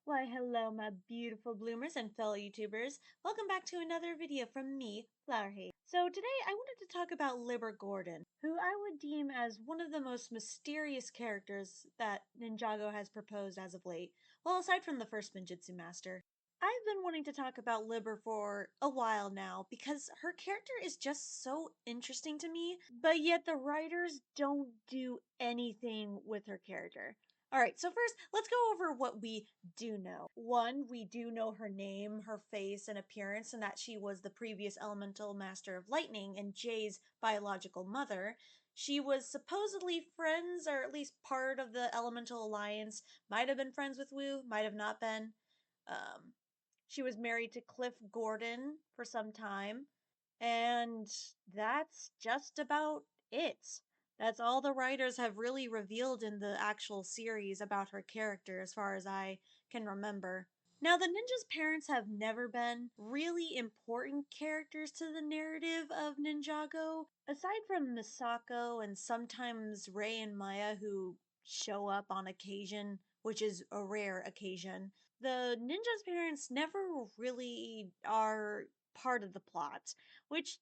Why, hello, my beautiful bloomers and fellow YouTubers. Welcome back to another video from me, Flowerhaze. So today I wanted to talk about Libber Gordon, who I would deem as one of the most mysterious characters that Ninjago has proposed as of late. Well, aside from the first Ninjutsu Master. I've been wanting to talk about Libber for a while now because her character is just so interesting to me, but yet the writers don't do anything with her character. Alright, so first, let's go over what we do know. One, we do know her name, her face, and appearance, and that she was the previous Elemental Master of Lightning and Jay's biological mother. She was supposedly friends, or at least part of the Elemental Alliance. Might have been friends with Wu, might have not been. Um, she was married to Cliff Gordon for some time, and that's just about it. That's all the writers have really revealed in the actual series about her character, as far as I can remember. Now, the ninja's parents have never been really important characters to the narrative of Ninjago. Aside from Misako and sometimes Rei and Maya, who show up on occasion, which is a rare occasion, the ninja's parents never really are part of the plot, which,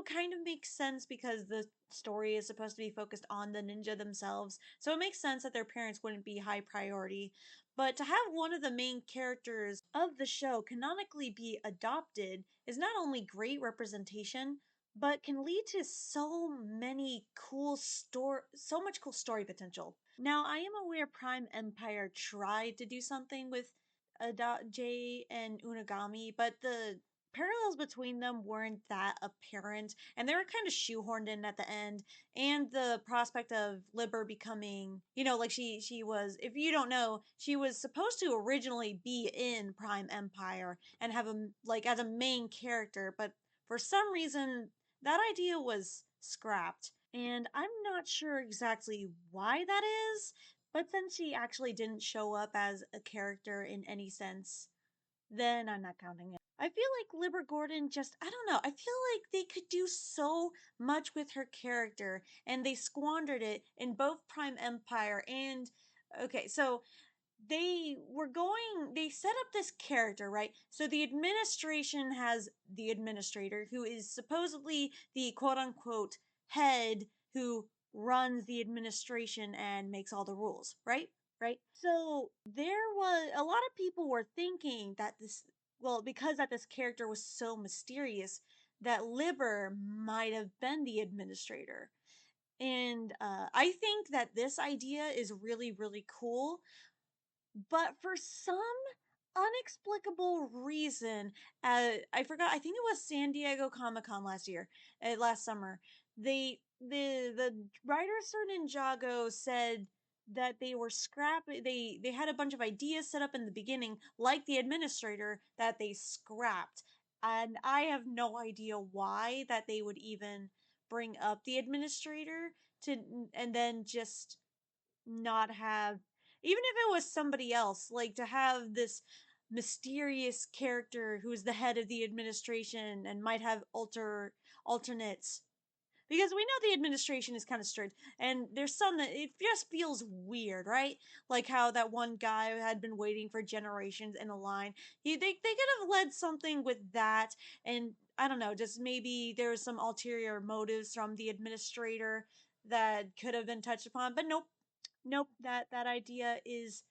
kind of makes sense because the story is supposed to be focused on the ninja themselves, so it makes sense that their parents wouldn't be high priority. But to have one of the main characters of the show canonically be adopted is not only great representation, but can lead to so much cool story potential. Now, I am aware Prime Empire tried to do something with Jay and Unagami, but the parallels between them weren't that apparent, and they were kind of shoehorned in at the end. And the prospect of Libber becoming, like she was, if you don't know, she was supposed to originally be in Prime Empire and have as a main character, but for some reason that idea was scrapped. And I'm not sure exactly why that is, but since she actually didn't show up as a character in any sense, then I'm not counting it. I feel like Libber Gordon just, I don't know, I feel like they could do so much with her character, and they squandered it in both Prime Empire and. Okay, so they set up this character, right? So the administration has the administrator, who is supposedly the quote unquote head who runs the administration and makes all the rules, right? Right? So there was a lot of people were thinking that because that this character was so mysterious, that Libber might have been the administrator. And I think that this idea is really, really cool, but for some unexplicable reason, I forgot. I think it was San Diego Comic Con last summer. The writers for Ninjago said that they were scrapping. They had a bunch of ideas set up in the beginning, like the administrator, that they scrapped, and I have no idea why that they would even bring up the administrator to and then just not have, even if it was somebody else, like to have this mysterious character who's the head of the administration and might have alternates, because we know the administration is kind of strict, and there's some that it just feels weird, right? Like how that one guy had been waiting for generations in a line. They could have led something with that, and I don't know, just maybe there was some ulterior motives from the administrator that could have been touched upon, but nope, that idea is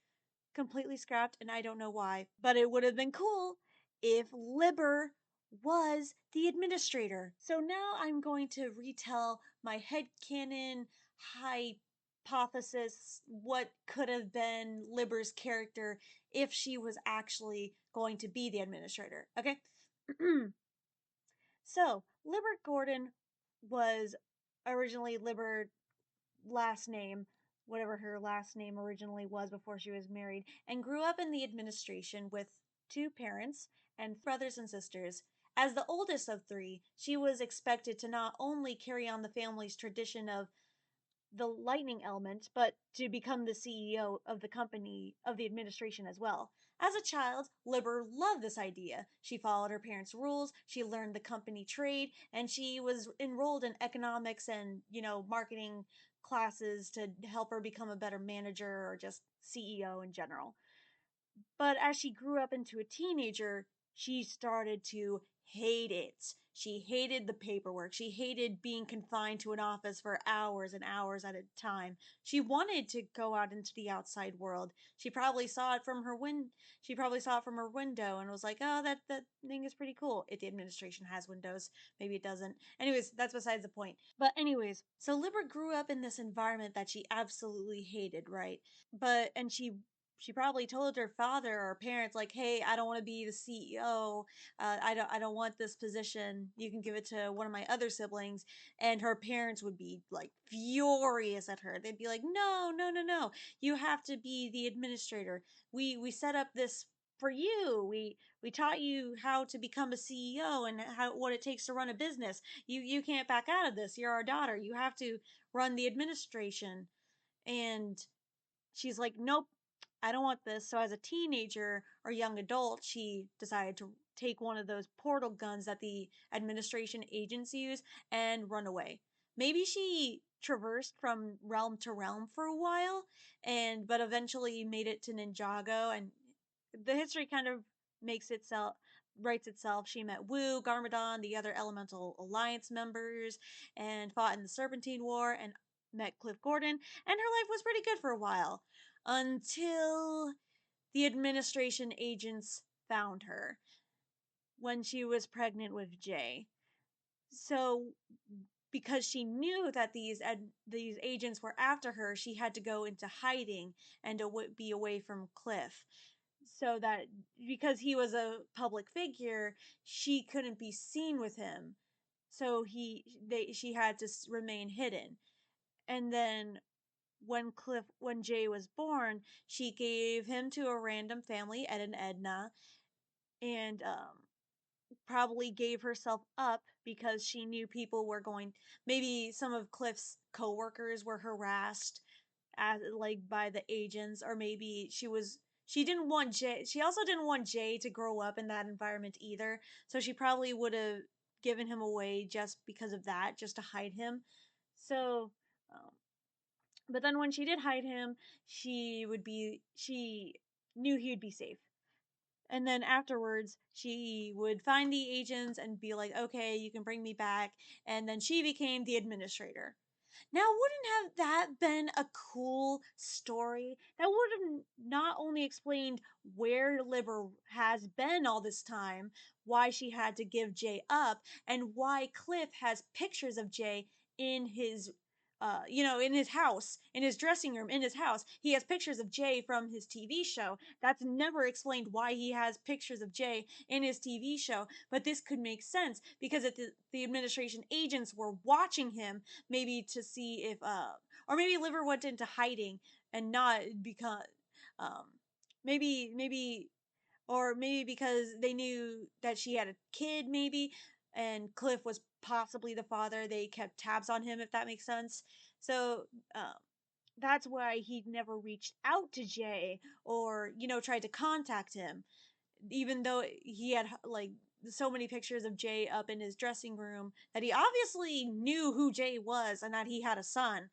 completely scrapped, and I don't know why. But it would have been cool if Libber was the administrator. So now I'm going to retell my headcanon hypothesis, what could have been Libber's character if she was actually going to be the administrator. Okay? So, Libber Gordon was originally Libber last name, whatever her last name originally was before she was married, and grew up in the administration with two parents and brothers and sisters. As the oldest of three, she was expected to not only carry on the family's tradition of the lightning element, but to become the CEO of the company, of the administration as well. As a child, Libber loved this idea. She followed her parents' rules, she learned the company trade, and she was enrolled in economics and, marketing classes to help her become a better manager or just CEO in general. But as she grew up into a teenager, she started to hate it. She hated the paperwork. She hated being confined to an office for hours and hours at a time. She wanted to go out into the outside world. She probably saw it from her window and was like, "Oh, that thing is pretty cool." If the administration has windows, maybe it doesn't. Anyways, that's besides the point. But anyways, so Libber grew up in this environment that she absolutely hated, right? And she probably told her father or parents like, "Hey, I don't want to be the CEO. I don't want this position. You can give it to one of my other siblings." And her parents would be like furious at her. They'd be like, "No, no, no, no. You have to be the administrator. We set up this for you. We taught you how to become a CEO and how what it takes to run a business. You can't back out of this. You're our daughter. You have to run the administration." And she's like, "Nope, I don't want this." So as a teenager or young adult, she decided to take one of those portal guns that the administration agents use and run away. Maybe she traversed from realm to realm for a while, and but eventually made it to Ninjago, and the history kind of makes itself writes itself. She met Wu, Garmadon, the other Elemental Alliance members, and fought in the Serpentine War, and met Cliff Gordon, and her life was pretty good for a while until the administration agents found her when she was pregnant with Jay. So because she knew that these agents were after her, she had to go into hiding and to be away from Cliff. So that because he was a public figure, she couldn't be seen with him. So she had to remain hidden. And then when Jay was born, she gave him to a random family, Ed and Edna, and probably gave herself up because she knew people were going. Maybe some of Cliff's coworkers were harassed, like by the agents, or maybe she didn't want Jay. She also didn't want Jay to grow up in that environment either. So she probably would have given him away just because of that, just to hide him. So. But then when she did hide him, she knew he would be safe. And then afterwards, she would find the agents and be like, "Okay, you can bring me back." And then she became the administrator. Now, wouldn't have that been a cool story? That would have not only explained where Libber has been all this time, why she had to give Jay up, and why Cliff has pictures of Jay in his in his house, in his dressing room, in his house. He has pictures of Jay from his TV show. That's never explained why he has pictures of Jay in his TV show, but this could make sense because if the administration agents were watching him, maybe to see if or maybe Liver went into hiding and not because um maybe or maybe because they knew that she had a kid, maybe, and Cliff was possibly the father. They kept tabs on him, if that makes sense. So that's why he never reached out to Jay or tried to contact him, even though he had like so many pictures of Jay up in his dressing room that he obviously knew who Jay was and that he had a son.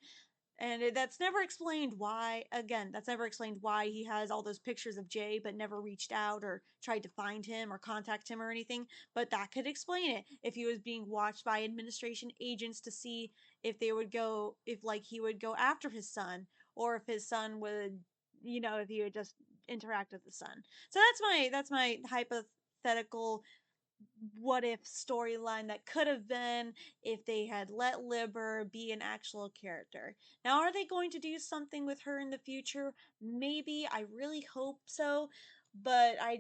And that's never explained why. Again, that's never explained why he has all those pictures of Jay but never reached out or tried to find him or contact him or anything. But that could explain it if he was being watched by administration agents to see if he would go after his son, or if his son would, if he would just interact with the son. So that's my hypothetical what if storyline that could have been if they had let Libber be an actual character. Now, are they going to do something with her in the future? Maybe. I really hope so. But I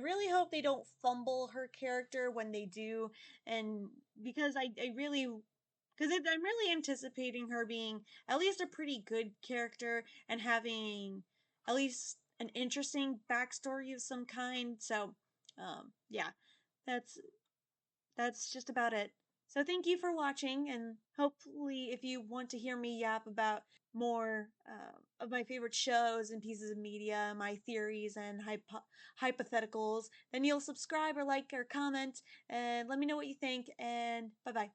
really hope they don't fumble her character when they do. And because I really, because I'm really anticipating her being at least a pretty good character and having at least an interesting backstory of some kind. So, yeah, that's that's just about it. So thank you for watching, and hopefully, if you want to hear me yap about more of my favorite shows and pieces of media, my theories and hypotheticals, then you'll subscribe or like or comment and let me know what you think. And bye bye.